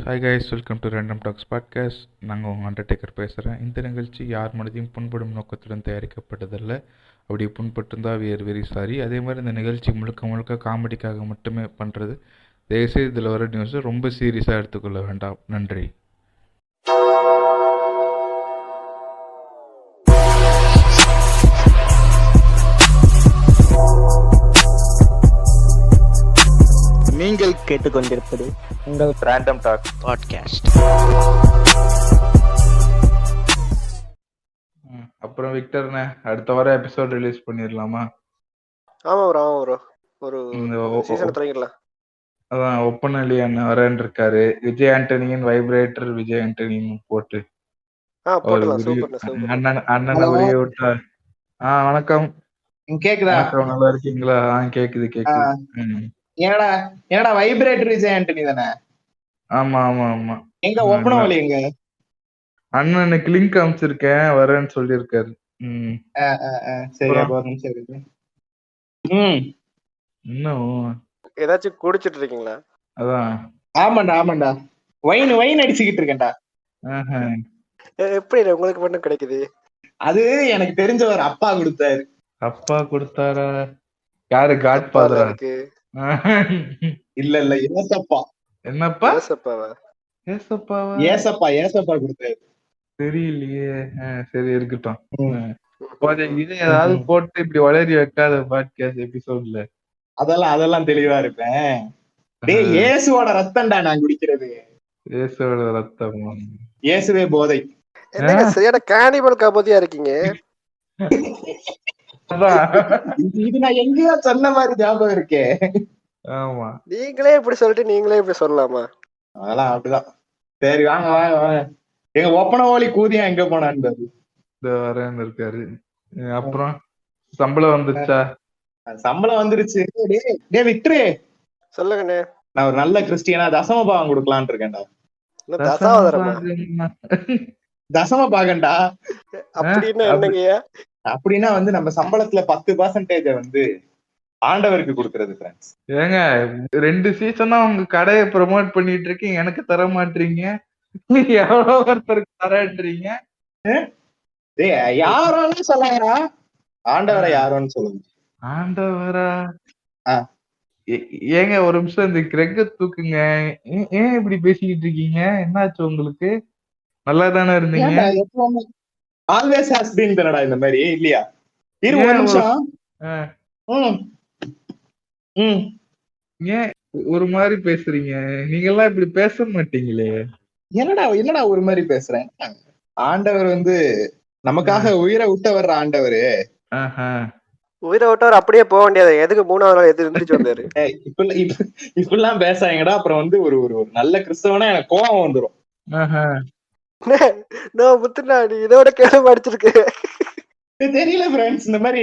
Hi guys, welcome to random talks podcast. நாங்கள் உங்கள் Undertaker பேசுகிறேன். இந்த நிகழ்ச்சி யார் மனதையும் புண்படும் நோக்கத்துடன் தயாரிக்கப்பட்டதில்ல. அப்படி புண்பட்டுருந்தால் வி ஆர் வெரி சாரி. அதே மாதிரி இந்த நிகழ்ச்சி முழுக்க முழுக்க காமெடிக்காக மட்டுமே பண்ணுறது. தயவுசெய்து இதில் வர நியூஸை ரொம்ப சீரியஸாக எடுத்துக்கொள்ள வேண்டாம். நன்றி. நீங்கள் கேட்டுக்கொண்டிருப்பது உங்கள் ரேண்டம் டாக் பாட்காஸ்ட். அப்புறம் விக்டர்ண்ணே, அடுத்த வாரம் எபிசோட் ரிலீஸ் பண்ணிடலாமா? ஆமா ப்ரோ ஒரு சீசன் தொடங்கிடலாம். அதான் ஒப்பனலி அண்ணன் வரேன் இருக்காரு. விஜய் ஆண்டனியின் வைப்ரேட்டர் விஜய் ஆண்டனின்னு போட்டு போட்டலாம். சூப்பர். அண்ணனை உரிய விட்டா. வணக்கம். கேக்குதா? வணக்கம், நல்லா இருக்கீங்களா? கேக்குது. என்னடா வைப்ரேட்டர் விஜய் ஆண்டனி தானே? ஆமா. எங்க ஒப்பனவழி எங்க? அண்ணனுக்கு லிங்க் அனுப்பிச்சிருக்கேன், வரேன்னு சொல்லியிருக்காரு. சரி, சரி. இன்னும் ஏதாச்சும் குடிச்சிட்டு இருக்கீங்களா? அதான். ஆமாண்டா வைன் அடிச்சுக்கிட்டு இருக்கேன்டா. எப்படி உங்களுக்கு மட்டும் கிடைக்குது? அது எனக்கு தெரிஞ்சவர் அப்பா கொடுத்தாரு. அப்பா கொடுத்தாரா? யாரு? காட் ஃபாதரா? இல்ல ஏசப்பா. என்னப்பா? ஏசப்பா கொடுத்தாரு. தெரியலையே. சரி, இருக்கட்டும். இது ஏதாவது போட்டு இப்படி வளரி வைக்காத பாட்காஸ்ட் எபிசோட்ல. அதெல்லாம் தெளிவா இருப்பேன். டேய், இயேசுவோட ரத்தம்டா நான் குடிக்கிறது. இயேசுவோட ரத்தம். இயேசுவே போதை. என்னங்க சரியான கானிபல் காபோதியா இருக்கீங்க. இது நான் எங்கேயோ சொன்ன மாதிரி ஞாபகம் இருக்கே. ஆமா, நீங்களே இப்படி சொல்லிட்டு நீங்களே இப்படி சொல்லலாமா? அதெல்லாம் அப்படிதான். சரி, வாங்க. எங்க ஒப்பனவாளி கூதியா எங்க போனான்னு வரேன்னு இருக்காரு. அப்புறம் சம்பளம் வந்துருச்சா? சம்பளம் வந்துருச்சு. டே விக்டரு, சொல்லுங்கண்ணே. நான் ஒரு நல்ல கிறிஸ்டியனா தசம பாகம் கொடுக்கலான்னு இருக்கேன்டா. தசம பாகண்டா. அப்படின்னா என்னங்கய்யா? அப்படின்னா வந்து நம்ம சம்பளத்துல 10% வந்து ஆண்டவருக்கு கொடுக்கறது. ஏங்க, 2 சீசனா உங்க கடையை ப்ரமோட் பண்ணிட்டு இருக்கீங்க, எனக்கு தர மாட்டீங்க. எவ்வளோ ஒருத்தருக்கு தரன்றீங்க. யாரும் சொல்லுங்கடா. ஆண்டவரை யாரோன்னு சொல்லுங்க. ஆண்டவரா? ஏங்க ஒரு நிமிஷம் இந்த கிரெக்க தூக்குங்க. ஏன் இப்படி பேசிக்கிட்டு இருக்கீங்க? என்னாச்சு உங்களுக்கு? நல்லா தானே இருந்தீங்க. ஆல்வேஸ் ஹஸ் பீன் தானடா இந்த மாதிரி, இல்லையா? இரு ஒரு நிமிஷம். ஏன் ஒரு மாதிரி பேசுறீங்க? நீங்க எல்லாம் இப்படி பேச மாட்டீங்களே. என்னடா ஒரு மாதிரி பேசுறேன்? ஆண்டவர் வந்து நமக்காக உயிரை விட்ட வர்ற ஆண்டவரு. உயிரை விட்டவர் அப்படியே போக வேண்டியது. எதுக்கு 3வது நாள் எந்திரிச்சு வந்தாரு? இப்பெல்லாம் பேசாங்கடா. அப்புறம் வந்து ஒரு ஒரு நல்ல கிறிஸ்தவனா எனக்கு கோபம் வந்துடும். நான் முத்துனா நீ இதோட கேள்வி அடிச்சிருக்கு. தெரியல ஃப்ரெண்ட்ஸ், இந்த மாதிரி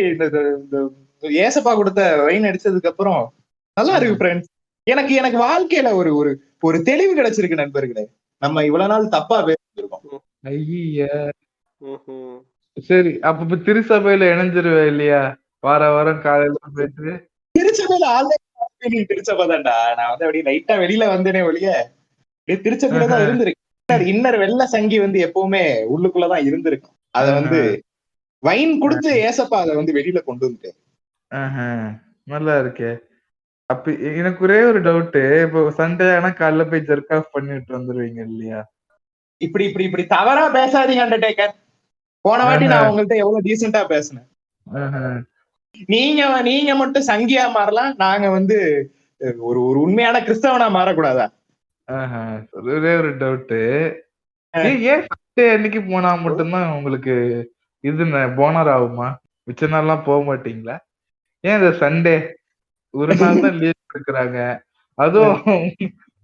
ஏசப்பா கொடுத்த வைன் அடிச்சதுக்கு அப்புறம் நல்லா இருக்கு ஃப்ரெண்ட்ஸ். எனக்கு வாழ்க்கையில ஒரு ஒரு ஒரு தெளிவு கிடைச்சிருக்கு நண்பர்களே. நம்ம இவ்வளவு நாள் தப்பா பேசிருக்கோம். ஐயா, சரி. அப்ப திருச்சபையில இணைஞ்சிருவே இல்லையா? வாரம் காலையில போயிட்டு. திருச்சபையில ஆல்ரெடி திருச்சபை தான்டா. நான் வந்து அப்படியே லைட்டா வெளியில வந்தேனே ஒழிய திருச்சபையில தான் இருந்திருக்கு. இன்னர் வெள்ள சங்கி வந்து எப்பவுமே உள்ளுக்குள்ளதான் இருந்திருக்கும். அத வந்து வைன் கொடுத்து ஏசப்பா அதை வந்து வெளியில கொண்டு வந்துட்டேன். நல்லா இருக்கே. அப்ப எனக்கு ஒரே ஒரு டவுட். இப்போ சண்டே ஆனா காலைல போய் ஜெர்க் ஆஃப் பண்ணிட்டு வந்துருவீங்க இல்லையா? இப்படி தவறா பேசாதீங்க அண்டர்டேக்கர். போன வாட்டி நான் உங்கள்ட்ட எவ்வளவு டீசெண்டா பேசினேன். நீங்க மட்டும் சங்கியா மாறலாம், நாங்க வந்து ஒரு ஒரு உண்மையான கிறிஸ்தவனா மாறக்கூடாதா? ஒரே ஒரு டவுட். ஏன் சண்டே அன்னைக்கு போனா மட்டும்தான் உங்களுக்கு இது போனர் ஆகுமா? மிச்ச நாள்லாம் போக மாட்டீங்களா? ஏன் இந்த சண்டே ஒரு நாள் தான் லீவ் எடுக்கிறாங்க? அதுவும்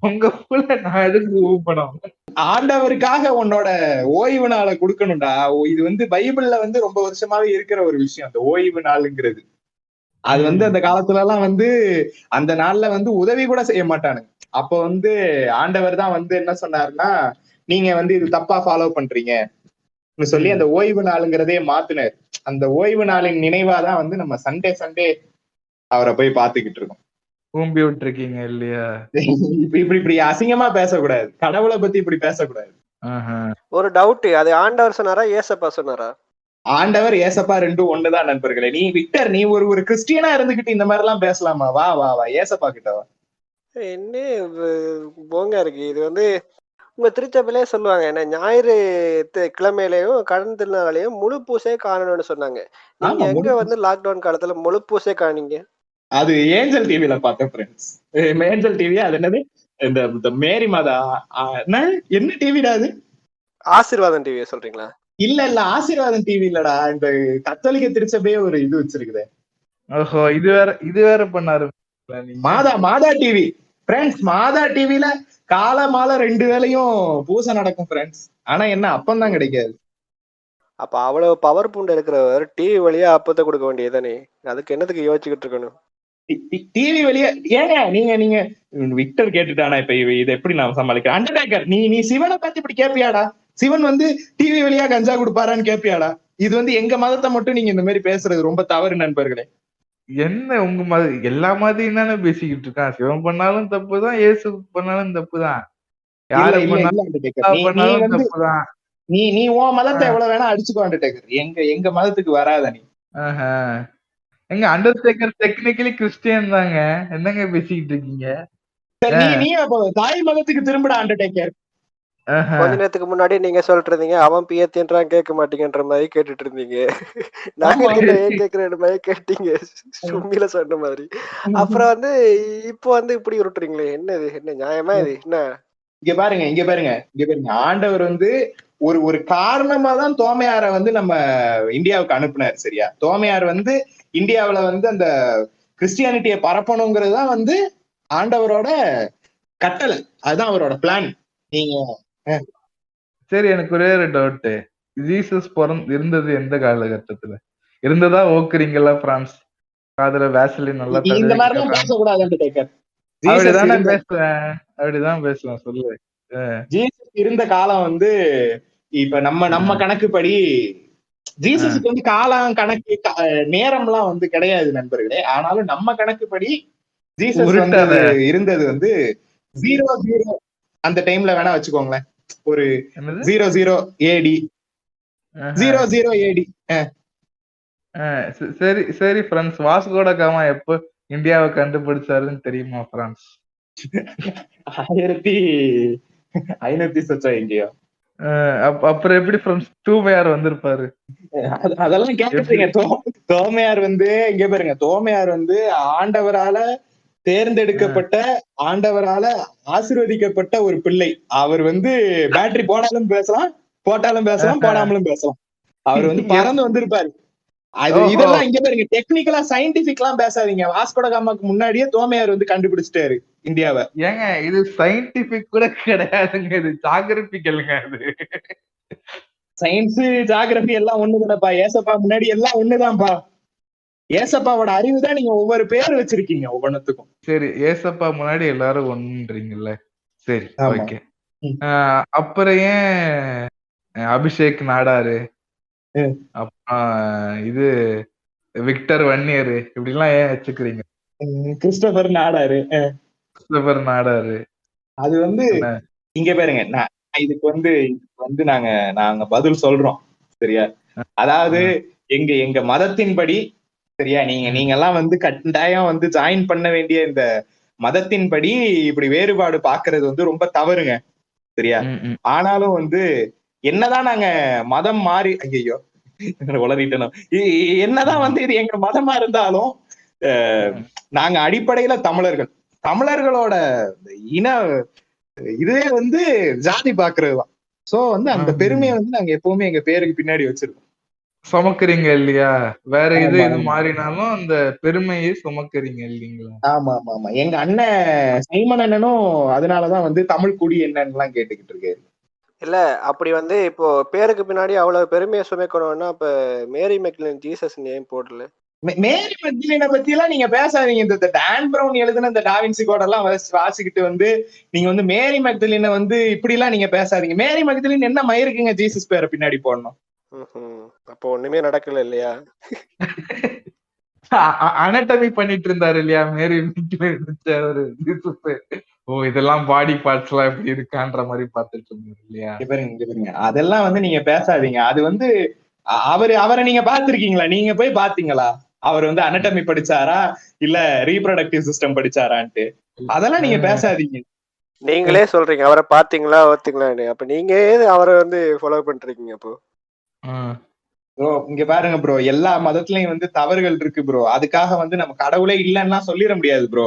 உங்க ஊர்ல நான் எதுக்கு ஊப்பணும்? ஆண்டவருக்காக உன்னோட ஓய்வு நாளை கொடுக்கணும்டா. இது வந்து பைபிள்ல வந்து ரொம்ப வருஷமாவே இருக்கிற ஒரு விஷயம், அந்த ஓய்வு நாளுங்கிறது. அது வந்து அந்த காலத்துல எல்லாம் வந்து அந்த நாள்ல வந்து உதவி கூட செய்ய மாட்டானுங்க. அப்ப வந்து ஆண்டவர் தான் வந்து என்ன சொன்னாருன்னா, நீங்க வந்து இது தப்பா ஃபாலோ பண்றீங்க சொல்லி அந்த ஓய்வு நாளுங்கிறதே மாத்தினார். அந்த ஓய்வு நாளின் நினைவாதான் வந்து நம்ம சண்டே அவரை போய் பாத்துக்கிட்டு இருக்கோம். ஊம்பி விட்டுருக்கீங்க இல்லையா? இப்படி இப்படி இப்படி அசிங்கமா பேசக்கூடாது. கடவுளை பத்தி இப்படி பேசக்கூடாது. ஒரு டவுட், அது ஆண்டவர் சொன்னாரா ஏசப்பா சொன்னாரா? ஆண்டவர் ஏசப்பா ரெண்டும் ஒண்ணுதான் நண்பர்களே. நீ விக்டர், நீ ஒரு கிறிஸ்டியனா இருந்துகிட்டு இந்த மாதிரி எல்லாம் பேசலாமா? வா வா வா, ஏசப்பா கிட்ட வா. என்ன போங்க இருக்கு இது வந்து. உங்க திருச்சபையிலே சொல்லுவாங்க, என்ன ஞாயிறு கிழமையிலையும் கடன் திருநாளையும் முழு பூசை காணணும்னு சொன்னாங்க. நீங்க ஆமா, எங்க வந்து லாக்டவுன் காலத்துல முழு பூசை காணீங்க? அது ஏஞ்சல் டிவில பார்த்தேன் ஃப்ரெண்ட்ஸ். ஏஞ்சல் டிவி, அது என்னது, இந்த மேரி மாதா என்ன டிவிடா அது? ஆசீர்வாதம் டிவியை சொல்றீங்களா? இல்ல இல்ல, ஆசீர்வாதம் டிவி இல்லடா, இந்த கத்தோலிக்க திருச்சபையே ஒரு இது வச்சிருக்குது. ஓஹோ, இது வேற பண்ணாரு மாதா டிவி ஃப்ரெண்ட்ஸ். மாதா டிவில கால மாலை 2 வேளையும் பூசை நடக்கும் ஃப்ரெண்ட்ஸ். ஆனா என்ன, அப்பந்தான் கிடைக்காது. அப்ப அவ்வளவு பவர் பூண்டு இருக்கிறவர் டிவி வழியா அப்பத்தை கொடுக்க வேண்டியதுதானே? அதுக்கு என்னத்துக்கு யோசிச்சுக்கிட்டு இருக்கணும்? டிவி வெளியே ஏங்க நீங்க நீங்க விக்டர் கேட்டுட்டானா? இப்ப இதை எப்படி நான் சமாளிக்கிறேன்? அண்டர்டேக்கர், நீ சிவனை பத்தி இப்படி கேப்பியாடா? சிவன் வந்து டிவி வழியா கஞ்சா கொடுப்பாரான்னு கேப்பியாடா? இது வந்து எங்க மதத்தை மட்டும் நீங்க இந்த மாதிரி பேசுறது ரொம்ப தவறு நண்பர்களே. என்ன உங்க எல்லா மதத்தையும் தானே பேசிக்கிட்டு இருக்கான். சிவன் பண்ணாலும் தப்புதான், இயேசு பண்ணாலும் தப்புதான், யாரு பண்ணாலும் தப்புதான். நீ உன் மதத்தை எவ்வளவு வேணா அடிச்சுக்கோ அண்டர்டேக்கர், எங்க மதத்துக்கு வராத நீ. எங்க அண்டர்டேக்கர் டெக்னிக்கலி கிறிஸ்டியன் தாங்க, என்னங்க பேசிக்கிட்டு இருக்கீங்க? நீ அப்போ தாய் மதத்துக்கு திரும்பிட அண்டர்டேக்கர். கொஞ்ச நேரத்துக்கு முன்னாடி நீங்க சொல்லிட்டு இருந்தீங்க, அவன் பியத்தின்றான் கேட்க மாட்டீங்கன்ற மாதிரி கேட்டுட்டு இருந்தீங்க. நாங்க ஏன் கேட்கிற மாதிரி கேட்டீங்க, சும்மில சொன்ன மாதிரி. அப்புறம் வந்து இப்போ வந்து இப்படி உருட்டுறீங்களே, என்னது, என்ன நியாயமா இது? என்ன இங்க பாருங்க, ஆண்டவர் வந்து ஒரு காரணமா தான் தோமையார வந்து நம்ம இந்தியாவுக்கு அனுப்புனார். சரியா? தோமையார் வந்து இந்தியாவுல வந்து அந்த கிறிஸ்டியானிட்டியை பரப்பணுங்கிறது தான் வந்து ஆண்டவரோட கட்டளை, அதுதான் அவரோட பிளான். நீங்க சரி, எனக்கு ஒரே ஒரு டவுட். ஜீசஸ் இருந்தது எந்த காலகட்டத்துல இருந்ததா ஓக்குறீங்களா? பிரான்ஸ் காதுல வேசலின் நல்லா இந்த மாதிரி எல்லாம் பேசக்கூடாது. அப்படிதான் பேசுவேன் சொல்லு. ஜீசஸ் இருந்த காலம் வந்து இப்ப நம்ம கணக்குப்படி ஜீசஸுக்கு வந்து காலம் கணக்கு நேரம் எல்லாம் வந்து கிடையாது நண்பர்களே. ஆனாலும் நம்ம கணக்குப்படி ஜீசஸ் இருந்தது வந்து 00 அந்த டைம்ல வேணா வச்சுக்கோங்களேன். ஒரு 00 AD. 00 AD. சரி சரி பிரான்ஸ், வாஸ்கோட காமா எப்ப இந்தியாவை கண்டுபிடிச்சாருன்னு தெரியுமா பிரான்ஸ்? 1500 சொச்சம் எங்கேயோ. அப்புறம் எப்படி பிரான்ஸ் தூமையார் வந்திருப்பாரு? அதெல்லாம் கேட்கறீங்க. தோமையார் வந்து இங்க பாருங்க, தோமையார் வந்து ஆண்டவரால தேர்ந்தெடுக்கப்பட்ட, ஆண்டவரால ஆசீர்வதிக்கப்பட்ட ஒரு பிள்ளை. அவர் வந்து பேட்டரி போடாலும் பேசலாம், போட்டாலும் பேசலாம், போடாமலும் பேசலாம். அவர் வந்து பறந்து வந்திருப்பாரு. இதெல்லாம் இங்க பாருங்க, டெக்னிக்கலா சயின்டிபிக் எல்லாம் பேசாதீங்க. வாஸ்கோட காமாக்கு முன்னாடியே தோமையார் வந்து கண்டுபிடிச்சிட்டாரு இந்தியாவை. ஏங்க இது சயின்டிபிக் கூட கிடையாதுங்க, இது ஜாகிரபிக்கல்ங்க. அது சயின்ஸ் ஜாகிரபி எல்லாம் ஒண்ணுதானப்பா. ஏசப்பா முன்னாடி எல்லாம் ஒண்ணுதான்ப்பா. ஏசப்பாவோட அறிவு தான் நீங்க ஒவ்வொரு பேர் வச்சிருக்கீங்க ஒவ்வொன்னுத்துக்கும். சரி, ஏசப்பா முன்னாடி எல்லாரும் ஒண்ணுன்றீங்கல்ல. சரி, ஓகே. அப்புறம் ஏன் அபிஷேக் நாடாரு, அப்புறம் இது விக்டர் வன்னியர் இப்படி எல்லாம் ஏன் வச்சுக்கிறீங்க? கிறிஸ்டோபர் நாடாரு. அது வந்து இங்க பாருங்க, இதுக்கு வந்து நாங்க பதில் சொல்றோம். சரியா? அதாவது எங்க மதத்தின்படி, சரியா, நீங்க எல்லாம் வந்து கட்டாயம் வந்து ஜாயின் பண்ண வேண்டிய இந்த மதத்தின்படி இப்படி வேறுபாடு பாக்குறது வந்து ரொம்ப தவறுங்க. சரியா? ஆனாலும் வந்து என்னதான் நாங்க மதம் மாறி, ஐயோ உளறிட்டணும், என்னதான் வந்து இது எங்க மதமா இருந்தாலும் நாங்க அடிப்படையில தமிழர்களோட இன இதே வந்து ஜாதி பாக்குறதுதான். சோ வந்து அந்த பெருமையை வந்து நாங்க எப்பவுமே எங்க பேருக்கு பின்னாடி வச்சிருக்கோம். சுமக்குறீங்க இல்லையா? வேற இது மாறினாலும் அந்த பெருமையை சுமக்குறீங்க இல்லீங்களா? ஆமா ஆமா ஆமா. எங்க அண்ணன் சைமன் அண்ணனும் அதனாலதான் வந்து தமிழ் குடி என்னன்னு எல்லாம் கேட்டுக்கிட்டு இருக்காரு. இல்ல, அப்படி வந்து இப்போ பேருக்கு பின்னாடி அவ்வளவு பெருமையை சுமைக்கணும்னா அப்ப மேரி மெக்லின் ஜீசஸ் நேம் போடல. மேரி மெக்லினை பத்தி எல்லாம் நீங்க பேசாதீங்க. இந்த டான் பிரவுன் எழுதுன இந்த டாவின்சி கோட் எல்லாம் வாசிக்கிட்டு வந்து நீங்க வந்து மேரி மெக்லினை வந்து இப்படி எல்லாம் நீங்க பேசாதீங்க. மேரி மெக்லின் என்ன மயிருக்குங்க ஜீசஸ் பேரை பின்னாடி போடணும்? அப்போ ஒண்ணுமே நடக்கல இல்லையா? அனட்டமி பண்ணிட்டு இருந்தாரு இல்லையா மேரி வீட்டுல இருந்துச்ச ஒரு யூசுப். ஓ இதெல்லாம் பாடி பார்ட்ஸ் எல்லாம் எப்படி இருக்கான்ற மாதிரி பாத்துட்டு இருந்தாரு இல்லையா. இங்க பாருங்க அதெல்லாம் வந்து நீங்க பேசாதீங்க. அது வந்து அவரை நீங்க பாத்திருக்கீங்களா? நீங்க போய் பாத்தீங்களா அவர் வந்து அனட்டமி படிச்சாரா இல்ல ரீப்ரொடக்டிவ் சிஸ்டம் படிச்சாரான்ட்டு? அதெல்லாம் நீங்க பேசாதீங்க. நீங்களே சொல்றீங்க அவரை பாத்தீங்களா ஓத்தீங்களான்னு. அப்ப நீங்க அவரை வந்து ஃபாலோ பண்றீங்க அப்போ? ப்ரோ இங்க பாருங்க ப்ரோ, எல்லா மதத்திலயும் வந்து தவறுகள் இருக்கு ப்ரோ. அதுக்காக வந்து நம்ம கடவுளே இல்லைன்னா சொல்லிட முடியாது ப்ரோ.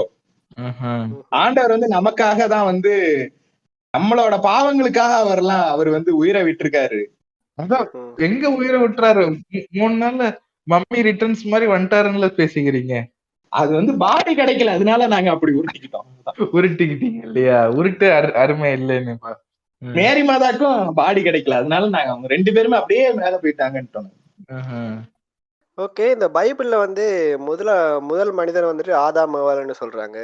ஆண்டவர் வந்து நமக்காக தான் வந்து நம்மளோட பாவங்களுக்காக அவர் வந்து உயிரை விட்டுருக்காரு. அதான் எங்க உயிரை விட்டுறாரு? 3 நாள்ல மம்மி ரிட்டர்ன்ஸ் மாதிரி வந்துட்டாருன்னு பேசிக்கிறீங்க. அது வந்து பாடி கிடைக்கல, அதனால நாங்க அப்படி உருட்டிக்கிட்டோம். உருட்டிக்கிட்டீங்க இல்லையா? உருட்டு அருமை இல்லைன்னு. மேரி மாதாக்கும் பாடி கிடைக்கல, அதனால நாங்க அவங்க 2 பேருமே அப்படியே மேல போயிட்டாங்கன்னு. ஓகே, இந்த பைபிள்ல வந்து முதல் மனிதன் வந்துட்டு ஆதாம் ஏவாள்னு சொல்றாங்க.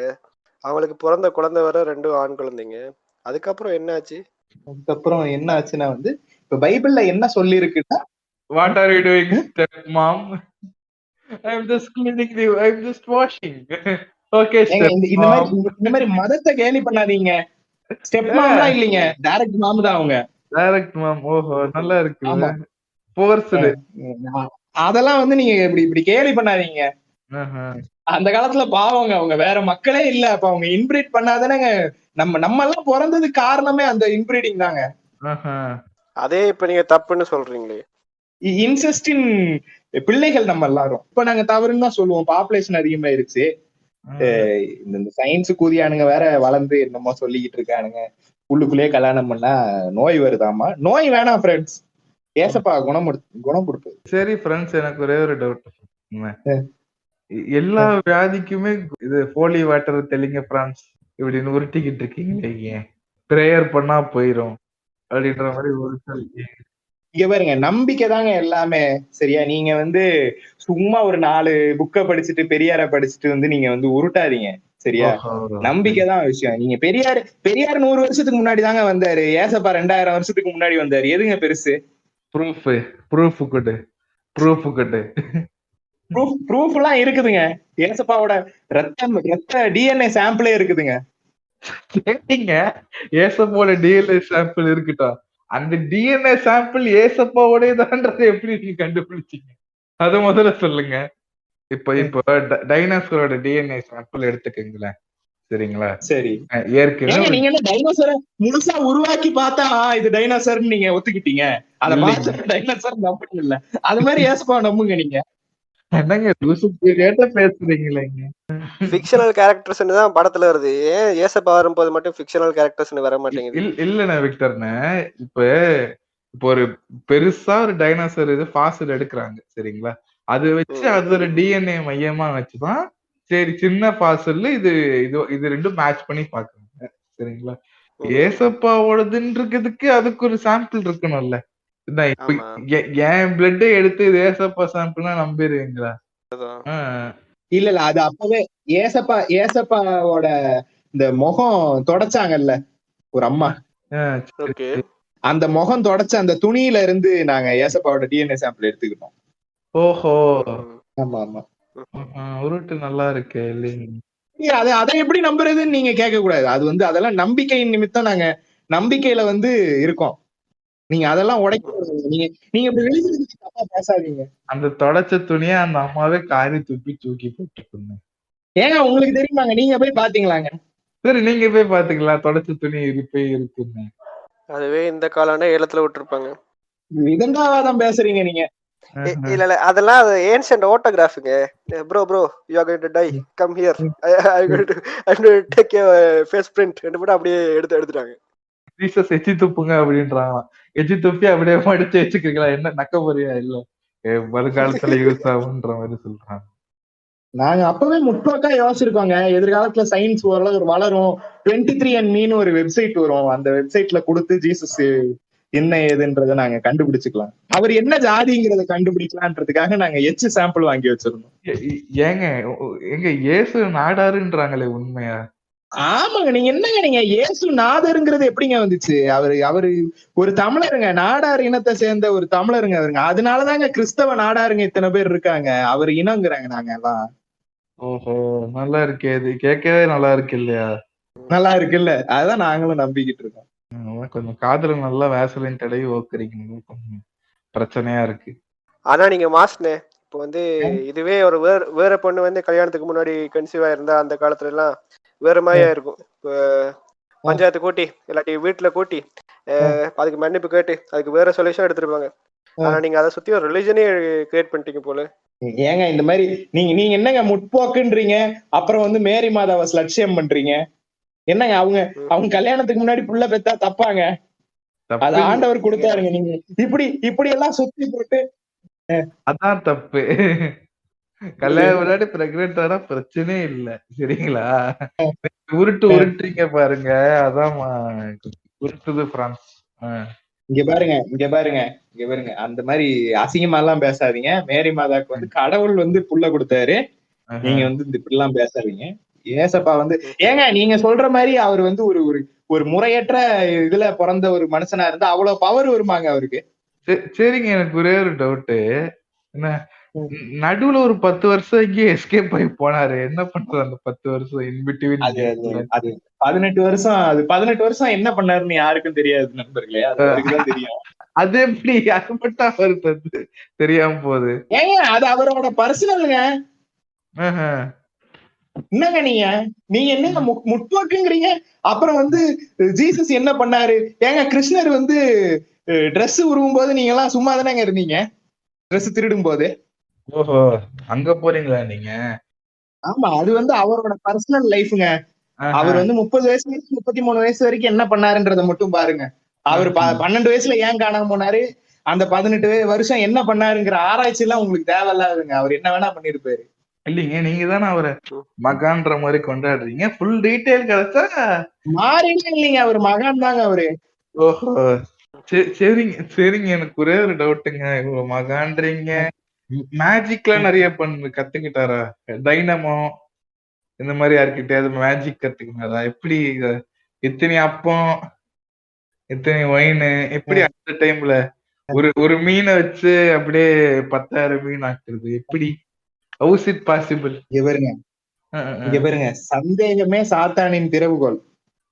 அவங்களுக்கு பிறந்த குழந்தை வர 2 ஆண் குழந்தைங்க. அதுக்கப்புறம் என்ன ஆச்சு? அதுக்கப்புறம் என்ன ஆச்சுன்னா வந்து இப்ப பைபிள்ல என்ன சொல்லி இருக்குன்னா, what are you doing step mom? I am just cleaning the I am just washing. Okay step mom. இந்த மாதிரி மதத்தை கேலி பண்ணாதீங்க. ஸ்டெப் மாம்லாம் இல்லைங்க, டைரக்ட் மாம் தான் அவங்க. டைரக்ட் மாம். ஓஹோ நல்லா இருக்கு. போர்ஸ்டு. அதெல்லாம் வந்து நீங்க இப்படி கேலி பண்ணாதீங்க. அந்த காலத்துல பாவங்க, அவங்க வேற மக்களே இல்ல. அப்ப அவங்க இன்பிரீட் பண்ணாதானங்க நம்ம எல்லாம் பிறந்ததுக்கு காரணமே அந்த இன்பிரீடிங் தாங்க. அதே இப்ப நீங்க தப்புன்னு சொல்றீங்களே. இன்செஸ்டின் பிள்ளைகள் நம்ம எல்லாரும் இப்ப நாங்க தவறுன்னு தான் சொல்லுவோம். பாப்புலேஷன் அதிகமாயிருச்சு. இந்த சயின்ஸ் கூதியானுங்க வேற வளர்ந்து என்னமோ சொல்லிக்கிட்டு இருக்கானுங்க, உள்ளுக்குள்ளேயே கல்யாணம் பண்ணா நோய் வருதாமா. நோய் வேணாம் ஃப்ரெண்ட்ஸ், ஏசப்பா குணம் கொடுப்பது. சரி ஃப்ரெண்ட்ஸ், எனக்கு ஒரே ஒரு டவுட். எல்லா வியாதிக்குமே இது ஹோலி வாட்டர் தெளிங்க பிரான்ஸ் இப்படின்னு உருட்டிக்கிட்டு இருக்கீங்களே, ஏன்? பிரேயர் பண்ணா போயிரும் அப்படின்ற மாதிரி ஒரு இங்க பாருங்க, நம்பிக்கை தாங்க எல்லாமே. சரியா? நீங்க வந்து சும்மா ஒரு 4 புக்கை படிச்சுட்டு பெரியார படிச்சுட்டு வந்து நீங்க வந்து உருட்டாதீங்க. சரியா? நம்பிக்கை தான் விஷயம். நீங்க பெரியார் 100 வருஷத்துக்கு முன்னாடி தாங்க வந்தாரு. ஏசப்பா 2000 வருஷத்துக்கு முன்னாடி வந்தாரு. எதுங்க பெருசு? ப்ரூஃப் கொடு. ப்ரூஃப் எல்லாம் இருக்குதுங்க. ஏசப்பாவோட ரத்த டிஎன்ஏ சாம்பிளே இருக்குதுங்க. கேட்டீங்க? ஏசப்பாவோட டிஎன்ஏ சாம்பிள் இருக்குட்டா, அந்த டிஎன்ஏ சாம்பிள் ஏசப்பாவோட தான்ன்றதை எப்படி நீங்க கண்டுபிடிச்சீங்க? அத முதல்ல சொல்லுங்க. இப்ப டைனோசரோட டிஎன்ஏ சாம்பிள் எடுத்துக்கங்களேன். சரிங்களா? சரி, ஏற்கனவே நீங்க என்ன டைனோசரை முழுசா உருவாக்கி பார்த்தா இது டைனோசர் நீங்க ஒத்துக்கிட்டீங்க. அத பார்த்து டைனோசர் நம்புங்க இல்ல, அது மாதிரி ஏசப்பா நம்புங்க. நீங்க என்னங்க கேட்ட பேசுறீங்களேங்க? ஃபிக்ஷனல் கேரக்டர்ஸ்னு தான் படத்துல வருது. ஏன் ஏசப்பா வரும்போது மட்டும் ஃபிக்ஷனல் கேரக்டர்ஸ்னு வர மாட்டேங்குது? இல்லண்ணே விக்டர்ண்ணே, இப்ப ஒரு பெருசா ஒரு டைனோசர் இது ஃபாசில் எடுக்கிறாங்க. சரிங்களா? அது வச்சு அது ஒரு டிஎன்ஏ மையமா வச்சுதான் சரி சின்ன ஃபாசில் இது ரெண்டும் மேட்ச் பண்ணி பாக்குறாங்க. சரிங்களா? ஏசப்பாவோடதுன்றதுக்கு அதுக்கு ஒரு சாம்பிள் இருக்கணும்ல. இப்ப என் பிளட் எடுத்து இது ஏசப்பா சாம்பிள்னா நம்பிடுவீங்களா? இல்ல அது அப்பவே ஏசப்பாவோட இந்த முகம் தொடச்சாங்கல்ல ஒரு அம்மா, அந்த முகம் தொடச்ச அந்த துணியில இருந்து நாங்க ஏசப்பாவோட டிஎன்ஏ சாம்பிள் எடுத்துக்கிட்டோம். ஓஹோ, ஆமா ஆமா. உருட்டு நல்லா இருக்கு இல்லைங்க? அதை எப்படி நம்புறதுன்னு நீங்க கேட்க கூடாது. அது வந்து அதெல்லாம் நம்பிக்கையின் நிமித்தம் நாங்க நம்பிக்கையில வந்து இருக்கோம். நீங்க அதெல்லாம் உடைக்க நீங்க தப்பா பேசாதீங்க. அந்த தொடச்ச துணியை அந்த அம்மாவே காரி தூக்கி போட்டுருக்குங்க. ஏங்க உங்களுக்கு தெரியுமாங்க? நீங்க போய் பாத்தீங்களாங்க? சரி, நீங்க போய் பாத்தீங்களா தொடச்ச துணி இருக்குங்க? அதுவே இந்த காலான ஏலத்துல விட்டுருப்பாங்க. விதண்டாவாதம் பேசுறீங்க நீங்க. இல்ல அதெல்லாம் ஏன்ஷியன்ட் ஆட்டோகிராஃபுங்க. Bro you are going to die, come here, I going to take your face print என்று போட்டு அப்படியே எடுத்துட்டாங்க. ஜீசஸ் எச்சி துப்புங்க அப்படின்றாங்க. எச்சி துப்பி அப்படியே மடிச்சு வச்சுக்கிறீங்களா? என்ன நக்க போறியா? இல்ல வருங்காலத்துல யூஸ் ஆகுன்ற மாதிரி சொல்றாங்க. நாங்க அப்பவே முற்போக்கா யோசிச்சிருக்கோங்க. எதிர்காலத்துல சயின்ஸ் ஓரளவு வளரும், 23andMe ஒரு வெப்சைட் வரும். அந்த வெப்சைட்ல கொடுத்து ஜீசஸ் என்ன ஏதுன்றத நாங்க கண்டுபிடிச்சுக்கலாம். அவர் என்ன ஜாதிங்கிறத கண்டுபிடிக்கலான்றதுக்காக நாங்க எச் சாம்பிள் வாங்கி வச்சிருந்தோம். ஏங்க இயேசு நாடாருன்றாங்களே, உண்மையா? ஆமாங்க. நீங்க என்னங்க நீங்க இயேசு நாதருங்கிறது எப்படிங்க வந்துச்சு? அவரு ஒரு தமிழருங்க. நாடார் இனத்த சேர்ந்த ஒரு தமிழருங்க அவருங்க. அதனாலதாங்க கிறிஸ்தவ நாடாருங்க இத்தனை பேர் இருக்காங்க. அவர் இனங்கிறாங்க நாங்க எல்லாம். ஓஹோ! நல்லா இருக்கே இது. கேட்கவே நல்லா இருக்கு இல்லையா? நல்லா இருக்குல்ல. அதான் நாங்களும் நம்பிக்கிட்டு இருக்கோம். அதான் கொஞ்சம் காதுல நல்லா வேசலின் தடவி ஓக்குறீங்க. கொஞ்சம் பிரச்சனையா இருக்கு. ஆனா நீங்க மாஸ்னே இப்போ வந்து இதுவே ஒரு வேற பொண்ணு வந்து கல்யாணத்துக்கு முன்னாடி கன்சீவ் ஆயிருந்தா அந்த காலத்துல எல்லாம் வேற மாதிரியா இருக்கும். இப்போ பஞ்சாயத்து கூட்டி இல்லாட்டி வீட்டுல கூட்டி அதுக்கு மன்னிப்பு கேட்டு அதுக்கு வேற சொல்யூஷன் எடுத்திருப்பாங்க. ஆனா நீங்க அதை சுத்தி ஒரு ரிலிஜனே கிரியேட் பண்ணிட்டீங்க போல. ஏங்க இந்த மாதிரி நீங்க என்னங்க முற்போக்குன்றீங்க, அப்புறம் வந்து மேரி மாதாவை லட்சியம் பண்றீங்க. என்னங்க அவங்க கல்யாணத்துக்கு முன்னாடி புள்ள பெத்தா தப்பாங்க? அது தப்பு ஆண்டவர் கொடுத்தாருங்க. நீங்க இப்படி எல்லாம் சுத்தி போட்டு அதான் தப்பு. கல்யாணம் முன்னாடி பிரெக்னென்ட் ஆனா பிரச்சனையே இல்ல. சரிங்களா? உருட்டுறீங்க பாருங்க. அதான் உருட்டுது பிரான்ஸ். இங்க பாருங்க அந்த மாதிரி அசிங்கமா எல்லாம் பேசாதீங்க. மேரி மாதாக்கு வந்து கடவுள் வந்து புள்ள கொடுத்தாரு. நீங்க வந்து இப்படி எல்லாம் பேசாதீங்க. ஏசப்பா வந்து ஏங்க நீங்க சொல்ற மாதிரி அவர் வந்து ஒரு ஒரு முறையற்ற இதுல பிறந்த ஒரு மனுஷனா இருந்தா அவ்வளவு பவர் வருமாங்க அவருக்கு? சரிங்க, எனக்கு ஒரே ஒரு டவுட். என்ன நடுவுல ஒரு 10 வருஷம் இங்கே எஸ்கேப் ஆகி போனாரு. என்ன பண்றது அந்த 10 வருஷம் இன் பிட்வீன்? அது 18 வருஷம் அது 18 வருஷம் என்ன பண்ணாருன்னு யாருக்கும் தெரியாது நண்பர்களே. அது அவருக்குதான் தெரியும். அது எப்படி அது மட்டும் அவருக்கு தெரியாம போகுது? ஏங்க அது அவரோட பர்சனலுங்க. என்னங்க நீங்க என்னங்க முற்போக்குங்கிறீங்க. அப்புறம் வந்து ஜீசஸ் என்ன பண்ணாரு? ஏங்க கிருஷ்ணர் வந்து ட்ரெஸ் உருவும் போது நீங்க எல்லாம் சும்மா தானேங்க இருந்தீங்க? ட்ரெஸ் திருடும் போது. ஓஹோ, அங்க போறீங்களா நீங்க? ஆமா, அது வந்து அவரோட பர்சனல் லைஃப்ங்க. அவர் வந்து 30 வயசு 33 வயசு வரைக்கும் என்ன பண்ணாருன்றத மட்டும் பாருங்க. அவர் 12 வயசுல ஏன் காணாம போனாரு, அந்த 18 வருஷம் என்ன பண்ணாருங்கிற ஆராய்ச்சி எல்லாம் உங்களுக்கு தேவையில்லாதுங்க. அவர் என்ன வேணா பண்ணிருப்பாரு. இல்லைங்க, நீங்க தானே அவரை மகான்ற மாதிரி கொண்டாடுறீங்க. ஃபுல் டீடைல் கிடைச்சா மாறினே இல்லைங்க, அவர் மகான் தாங்க அவரு. ஓஹோ, சரிங்க. எனக்கு ஒரே ஒரு டவுட்டுங்க. இவ்வளவு மகான்றீங்க, மேஜிக்லாம் நிறைய கத்துக்கிட்டாரா? டைனமோ இந்த மாதிரி யார்கிட்டயாவது மேஜிக் கத்துக்கிட்டாரா? எப்படி இத்தனை அப்பம் இத்தனை ஒயின் எப்படி அந்த டைம்ல ஒரு மீனை வச்சு அப்படியே 10,000 மீன் ஆக்குறது எப்படி? How's it possible? இங்க பாருங்க, சந்தேகமே சாத்தானின் திறவுகோல்.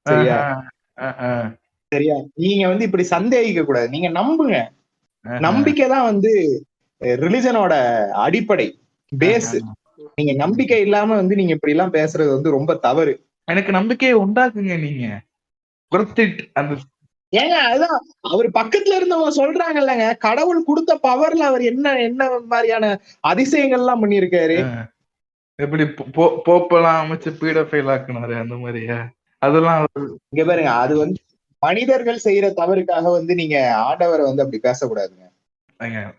சரியா? சரியா? நீங்க வந்து இப்படி சந்தேகிக்க கூடாது. நீங்க நம்புங்க. நம்பிக்கை தான் வந்து ரிலிஜனோட அடிப்படை பேஸ். நீங்க நம்பிக்கை இல்லாம வந்து நீங்க இப்படி எல்லாம் பேசுறது வந்து ரொம்ப தவறு. எனக்கு நம்பிக்கையை உண்டாக்குங்க நீங்க. அந்த ஏங்க அதுதான் அவர் பக்கத்துல இருந்தவங்க சொல்றாங்கல்லங்க, கடவுள் கொடுத்த பவர்ல அவர் என்ன மாதிரியான அதிசயங்கள் எல்லாம் பண்ணிருக்காரு. எப்படி போப்பெல்லாம் அமைச்சு பீடோஃபைல் ஆக்குனாரு அந்த மாதிரியா? அதெல்லாம் இங்க பாருங்க, அது வந்து மனிதர்கள் செய்யற தவறுக்காக வந்து நீங்க ஆண்டவரை வந்து அப்படி பேசக்கூடாதுங்க.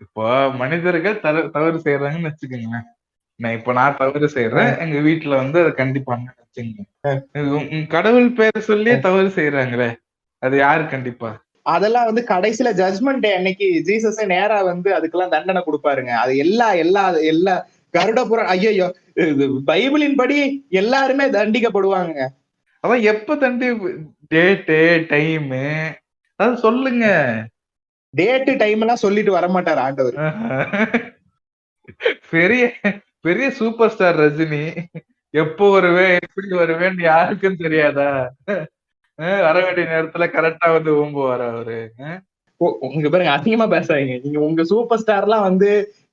இப்போ மனிதர்கள் தவறு செய்யறாங்கன்னு வச்சுக்கோங்களேன். நான் தவறு செய்யறேன், எங்க வீட்டுல வந்து அதை கண்டிப்பாங்க வச்சுக்கோங்க. கடவுள் பேரை சொல்லியே தவறு செய்யறாங்களே, அது யாரு கண்டிப்பா? அதெல்லாம் வந்து கடைசியில ஜட்ஜ்மெண்ட் டே அன்னைக்கு ஜீசஸே நேரா வந்து அதுக்கெல்லாம் தண்டனை கொடுப்பாருங்க. அது எல்லா கருடபுரம் ஐயோ பைபிளின் படி எல்லாருமே தண்டிக்கப்படுவாங்க. அதான் எப்ப டேட்டு டைமு அது சொல்லுங்க. டேட்டு டைம் எல்லாம் சொல்லிட்டு வரமாட்டார் ஆண்டவர். பெரிய பெரிய சூப்பர் ஸ்டார் ரஜினி எப்போ வருவேன் எப்படி வருவேன்னு யாருக்கும் தெரியாதா? வர வேண்டிய நேரத்துல கரெக்டா வந்து ஓம்புவாரு அவரு. உங்க பாருங்க, அசிங்கமா பேசாதீங்க. நீங்க உங்க சூப்பர் ஸ்டார் எல்லாம் வந்து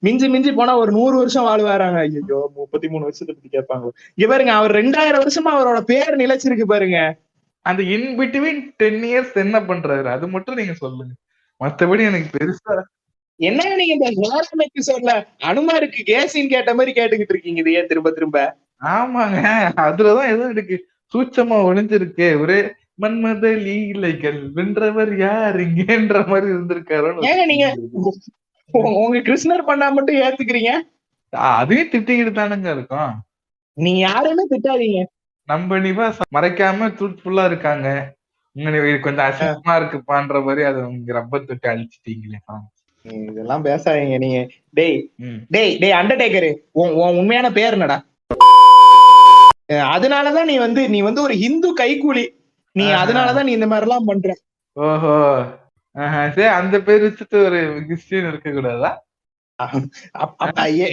மிஞ்சி போனா ஒரு 100 வருஷம் வாழ்வாராங்க. ஐயோ 33 வருஷத்தை பத்தி கேட்பாங்க. இங்க பாருங்க, அவர் 2000 வருஷமா அவரோட பேர் நிலைச்சிருக்கு பாருங்க. அந்த இன் பிட்வீன் 10 இயர்ஸ் என்ன பண்றாரு அது மட்டும் நீங்க சொல்லுங்க. மத்தபடி எனக்கு பெருசா என்ன நீங்க இந்த ஹேராம் எபிசோட்ல அனுமாருக்கு கேசின் கேட்ட மாதிரி கேட்டுக்கிட்டு இருக்கீங்க இதையே திரும்ப. ஆமாங்க, அதுலதான் எதுவும் எனக்கு சூட்சமா ஒளிஞ்சிருக்கு. ஒரே மன்மத லீலைகள் வென்றவர் யார் இங்கன்ற மாதிரி இருந்திருக்காரு. ஏங்க நீங்க உங்க கிருஷ்ணர் பண்ணா மட்டும் ஏத்துக்கிறீங்க? அதையும் திட்டிக்கிட்டு தானுங்க இருக்கும். நீங்க யாருமே திட்டாதீங்க. நம்ம நிவாஸ் மறைக்காம ட்ரூத்ஃபுல்லா இருக்காங்க. கொஞ்சம் அசிங்கமா இருக்குப்பான்ற மாதிரி அதை உங்க ரப்பர் தொட்டு அழிச்சிட்டீங்களே. இதெல்லாம் பேசாதீங்க நீங்க. டேய் அண்டர்டேக்கரு, உன் உண்மையான பேர் என்னடா? அதனாலதான் நீ வந்து ஒரு ஹிந்து கைக்கூலி, நீ ஆஹா. அதனாலதான் நீ இந்த மாதிரி எல்லாம் பண்ற. ஓஹோ. சரி, அந்த பேர் வச்சுட்டு ஒரு கிறிஸ்டியன் இருக்க கூடாதா?